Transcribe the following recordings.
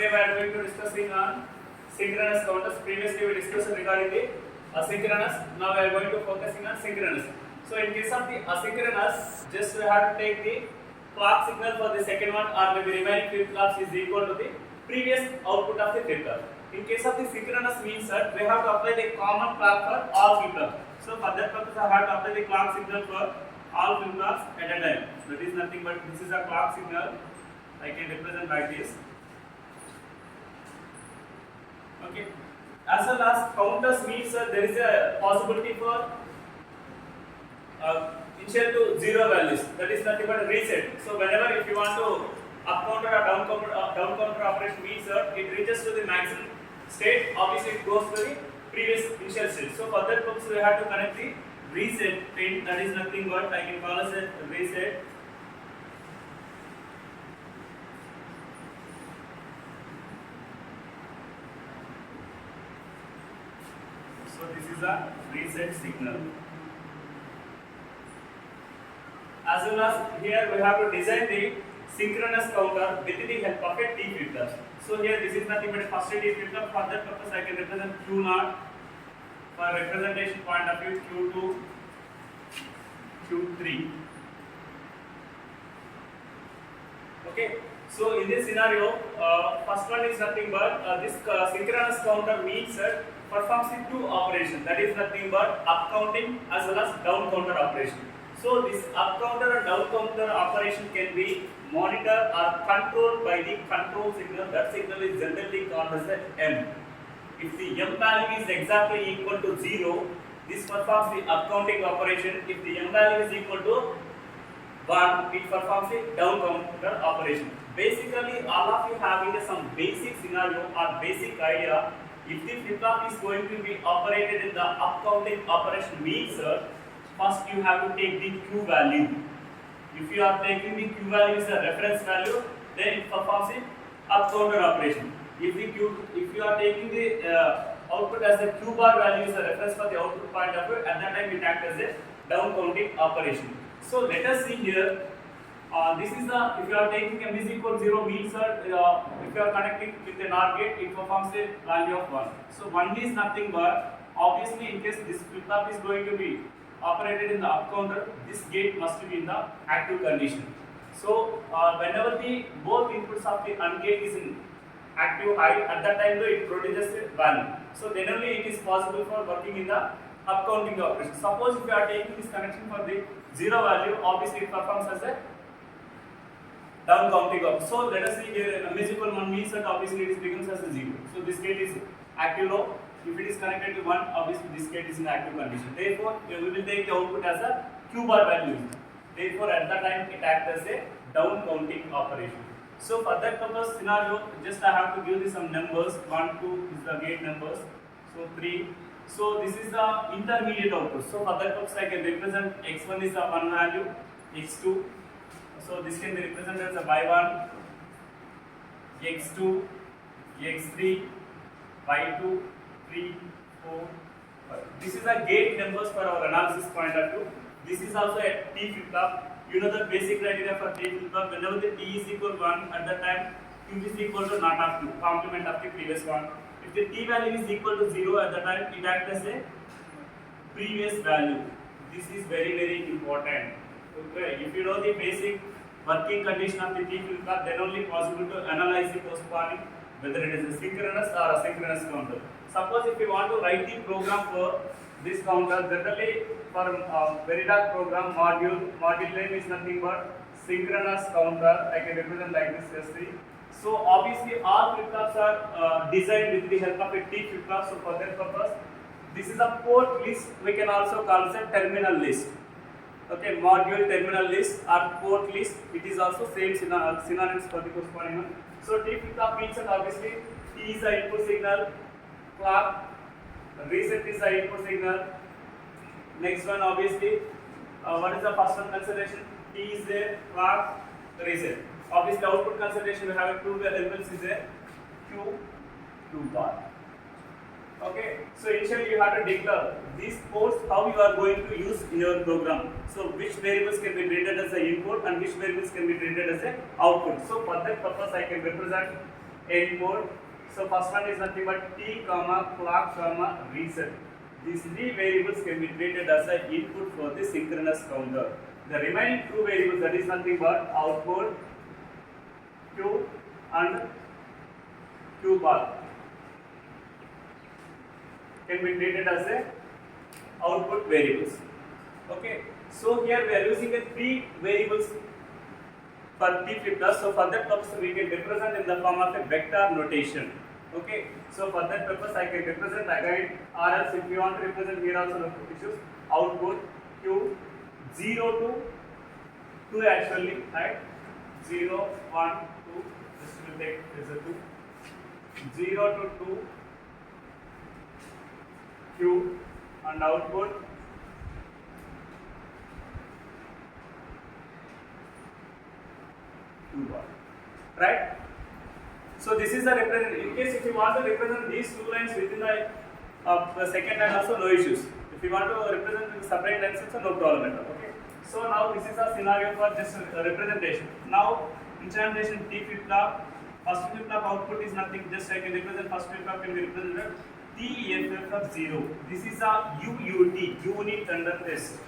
Today we are going to discussing on synchronous counters. Previously we discussed regarding the asynchronous. Now we are going to focusing on synchronous. So in case of the asynchronous, just we have to take the clock signal for the second one, or maybe remaining flip flops is equal to the previous output of the flip flop. In case of the synchronous means that we have to apply the common clock for all flip flops. So for that purpose I have to apply the clock signal for all flip flops at a time. That is nothing but this is a clock signal. I can represent like this. Okay. As well as counters means there is a possibility for initial to zero values. That is nothing but a reset. So whenever if you want to up counter or down counter operation means it reaches to the maximum state. Obviously it goes to the previous initial state. So for that purpose we have to connect the reset pin. That is nothing but I can call as a reset. So this is a reset signal. As well as here we have to design the synchronous counter with the help of a T flip-flop. So here this is nothing but a first T flip-flop. For that purpose I can represent Q0 for representation point of view, Q2, Q3. Okay. So in this scenario, first one is nothing but this synchronous counter means performs the two operations. That is nothing but up counting as well as down counter operation. So this up counter and down counter operation can be monitored or controlled by the control signal. That signal is generally called as the M. If the M value is exactly equal to 0, this performs the up counting operation. If the M value is equal to 1, it performs a down counter operation. Basically, all of you having some basic scenario or basic idea. If the flip-flop is going to be operated in the up counting operation means first you have to take the Q value. If you are taking the Q value as a reference value, then it performs a up counter operation. If you are taking the output as a Q bar value as a reference for the output point of view, at that time it acts as a down counting operation. So let us see here. This is the, if you are taking M is equal to 0 means if you are connecting with an OR gate, it performs a value of 1. So 1 is nothing but, obviously in case this flip-flop is going to be operated in the up counter, this gate must be in the active condition. So whenever the both inputs of the AND gate is in active high, at that time though it produces a value. So then only it is possible for working in the up counting operation. Suppose if you are taking this connection for the 0 value, obviously it performs as a down counting operation. So let us see here, M is equal to 1 means that obviously it becomes as a 0. So this gate is active low. If it is connected to 1, obviously this gate is in active condition. Therefore, we will take the output as a Q bar value. Therefore, at that time it acts as a down counting operation. So for that purpose scenario, just I have to give you some numbers. 1, 2 is the gate numbers. So 3. So this is the intermediate output. So for that purpose I can represent x1 is the 1 value, x2. So this can be represented as a y1, x2, x3, y2, 3, 4, 5. This is a gate numbers for our analysis point of view. This is also a T flip-flop. You know the basic criteria for T flip-flop. Whenever the T is equal to 1, at that time Q is equal to not of 2, complement of the previous one. If the T value is equal to 0, at that time it acts as a previous value. This is very important. Okay. If you know the basic working condition of the T flip-flop, then only possible to analyze the corresponding whether it is a synchronous or asynchronous counter. Suppose if you want to write the program for this counter, generally for Verilog program module name is nothing but synchronous counter. I can represent like this S3. So obviously all flip-flops are designed with the help of a T flip-flop. So for that purpose, this is a port list. We can also call it a terminal list. Okay, module terminal list or port list. It is also same synonyms for the corresponding one. So T flip-flop means that obviously T is the input signal, clock, reset is the input signal. Next one obviously, what is the first one consideration? T is there, clock, reset. Obviously output consideration we have two elements is there, Q bar. Okay, so initially you have to declare these ports how you are going to use in your program. So which variables can be treated as an input and which variables can be treated as an output. So for that purpose I can represent input. So first one is nothing but t comma clock comma reset. These three variables can be treated as an input for the synchronous counter. The remaining two variables, that is nothing but output q and q bar, can be treated as a output variables. Okay, so here we are using a three variables for t flip-flop. So for that purpose we can represent in the form of a vector notation. Okay, so for that purpose I can represent again, or else if you want to represent here also no issues, output q 0 to 2 actually, right? 0, 1, 2, this will take as a 2, 0 to 2 q and output q bar, right? So this is the represent. In case if you want to represent these two lines within the second line also, no issues. If you want to represent the separate lines also, no problem at all. Okay. So now this is a scenario for just representation. Now instrumentation t flip-flop, first flip-flop output is nothing, just I can represent first flip-flop can be represented TFF of 0. This is a UUT, unit under test.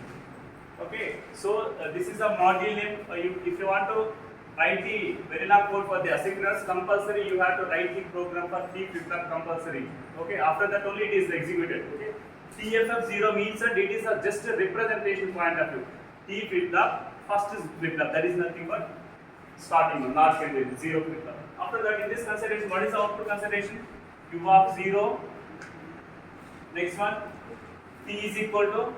Okay, so this is a module name. If you want to write the vanilla code for the asynchronous, compulsory you have to write the program for t flip-flop compulsory. Okay, after that only it is executed. Okay, TFF 0 means that it is just a representation point of view. T flip-flop, first is flip-flop, that is nothing but starting one, not ending, 0 flip-flop. After that, in this consideration, what is the output consideration? Q of 0. Next one, t is equal to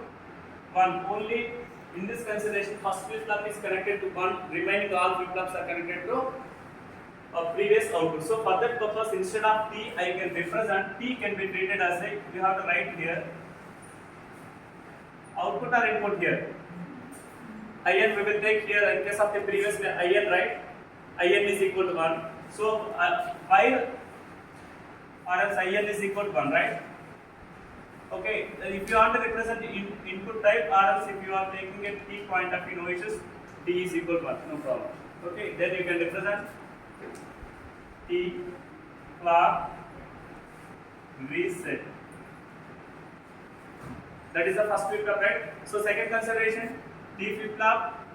1. Only in this consideration, first flip-flop is connected to 1, remaining all flip-flops are connected to a previous output. So for that purpose, instead of t, I can represent, t can be treated as a, you have to write here, output or input here. In we will take here, in case of the previous in, right? In is equal to 1. So while or else in is equal to 1, right? Okay, if you want to represent input type, or else if you are taking a t point of view, no issues, t is equal to 1, no problem. Okay, then you can represent t clock reset. That is the first flip-flop, right? So second consideration, t flip-flop,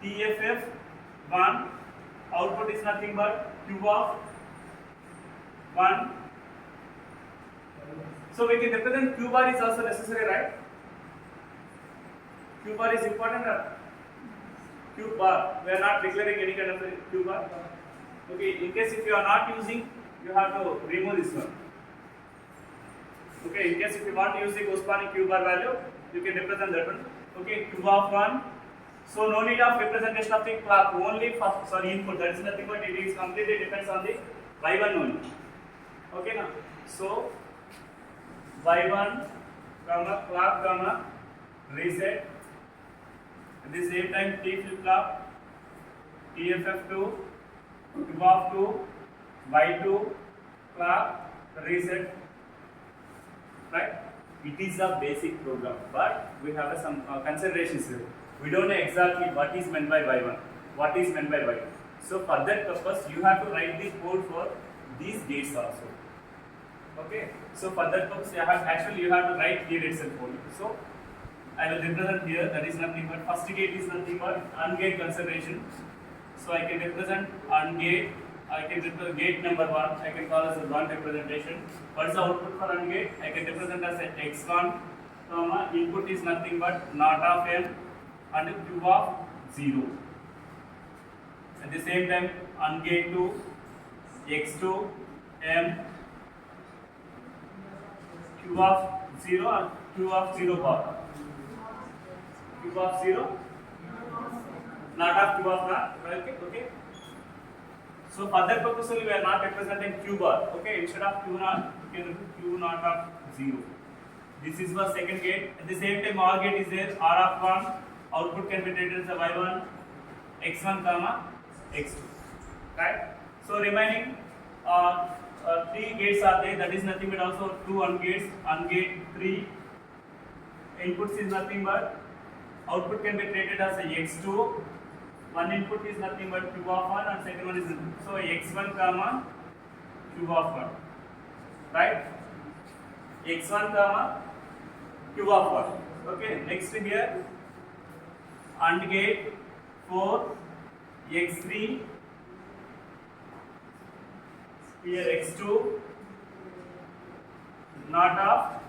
TFF 1, output is nothing but q of 1. So we can represent q bar is also necessary, right? Q bar is important, or q bar, we are not declaring any kind of a q bar. Okay, in case if you are not using, you have to remove this one. Okay, in case if you want to use the corresponding q bar value, you can represent that one. Okay, q of 1. So no need of representation of the clock, only first, input, that is nothing but it is completely depends on the y1 only. Okay now, so y1 comma clock comma reset. At the same time t flip-flop, TFF2, q of 2, y2 clock reset, right? It is a basic program, but we have some considerations here. We don't know exactly what is meant by y1, what is meant by y2. So for that purpose, you have to write the code for these gates also. Okay. So for that purpose, you have to write here itself only. So I will represent here. That is nothing but first gate is nothing but AND gate consideration. So I can represent AND gate. I can represent gate number 1. I can call as a 1 representation. What is the output for AND gate? I can represent as a x1, comma input is nothing but not of m and q of 0. At the same time, AND gate to x2 m q of 0 and q of 0 bar. Q of 0, not of q of not. Okay. So for that purpose only we are not representing q bar. Okay, instead of q naught, we can q naught of 0. This is the second gate. At the same time, OR gate is there. R of 1, output can be treated as a y1, x1 comma x2. Right? So remaining 3 gates are there. That is nothing but also 2 AND gates. AND gate 3. Inputs is nothing but output can be treated as a x2. One input is nothing but q of 1 and second one is so x1 comma Q of 1, right? X1 comma Q of 1. Okay, next here AND gate for X3, here X2 not of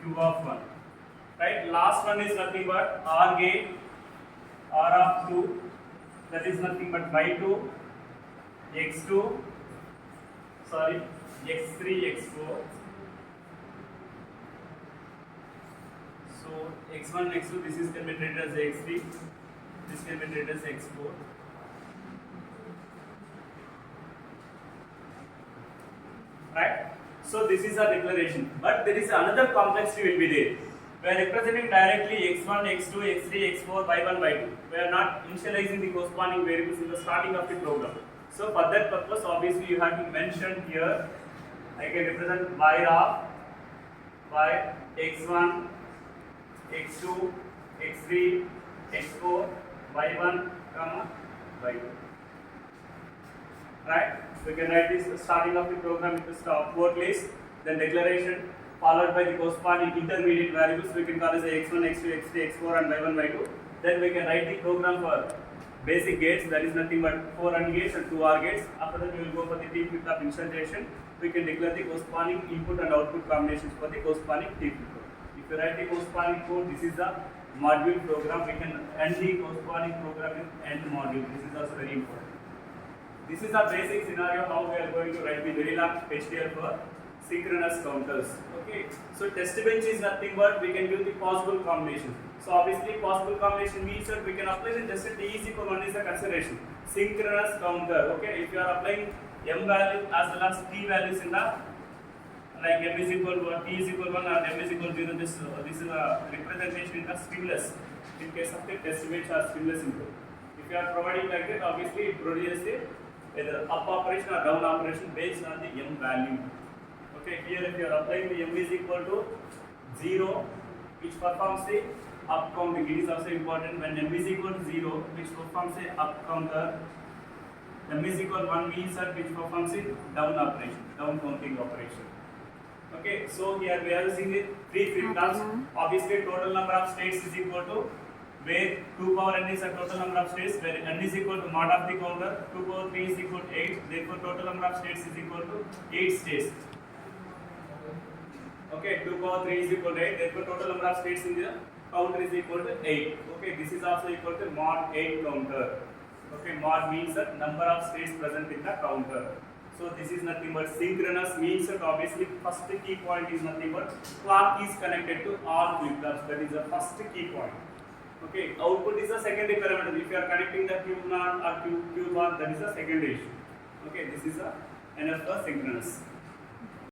Q of 1, right? Last one is nothing but OR gate, OR of 2, that is nothing but by 2, X2, sorry, X3, X4. So X1, X2, this is can be treated as X3, this can be treated as X4. Right? So this is our declaration, but there is another complexity will be there. We are representing directly x1, x2, x3, x4, y1, y2. We are not initializing the corresponding variables in the starting of the program. So for that purpose, obviously you have to mention here, I can represent y of y x1, x2, x3, x4, y1, comma, y2. Right? We can write this starting of the program with the port list, then declaration, followed by the corresponding intermediate variables. We can call as x1, x2, x3, x4 and y1, y2. Then we can write the program for basic gates, that is nothing but 4 AND gates and 2 OR gates. After that we will go for the T flip-flop instantiation. We can declare the corresponding input and output combinations for the corresponding T flip-flop. If you write the corresponding code, this is the module program. We can end the corresponding program in end module. This is also very important. This is a basic scenario how we are going to write the Verilog HDL for synchronous counters. Okay, so test bench is nothing but we can give the possible combination. So obviously possible combination means that we can apply the just T is equal 1 is a consideration. Synchronous counter. Okay, if you are applying M value as well as T values in the like M is equal to T is equal 1 or M is equal to 0, this is a representation in the stimulus. In case of the test bench or stimulus input. If you are providing like that, obviously it produces either up operation or down operation based on the M value. Okay, here if you are applying the M is equal to 0, which performs the up counting. It is also important. When M is equal to 0, which performs the up counter. M is equal to 1 means that which performs the down operation, down counting operation. Okay, so here we are using the 3 flip-flops. Obviously, total number of states is equal to where 2 power n is the total number of states, where n is equal to mod of the counter, 2 power 3 is equal to 8, therefore total number of states is equal to 8 states. Okay, 2 power 3 is equal to 8, therefore total number of states in the counter is equal to 8. Okay, this is also equal to mod 8 counter. Okay, mod means the number of states present in the counter. So this is nothing but synchronous means that obviously first key point is nothing but clock is connected to all flip-flops. That is the first key point. Okay, output is the secondary parameter. If you are connecting the Q0 or Q bar, that is the secondary issue. Okay, this is enough for synchronous.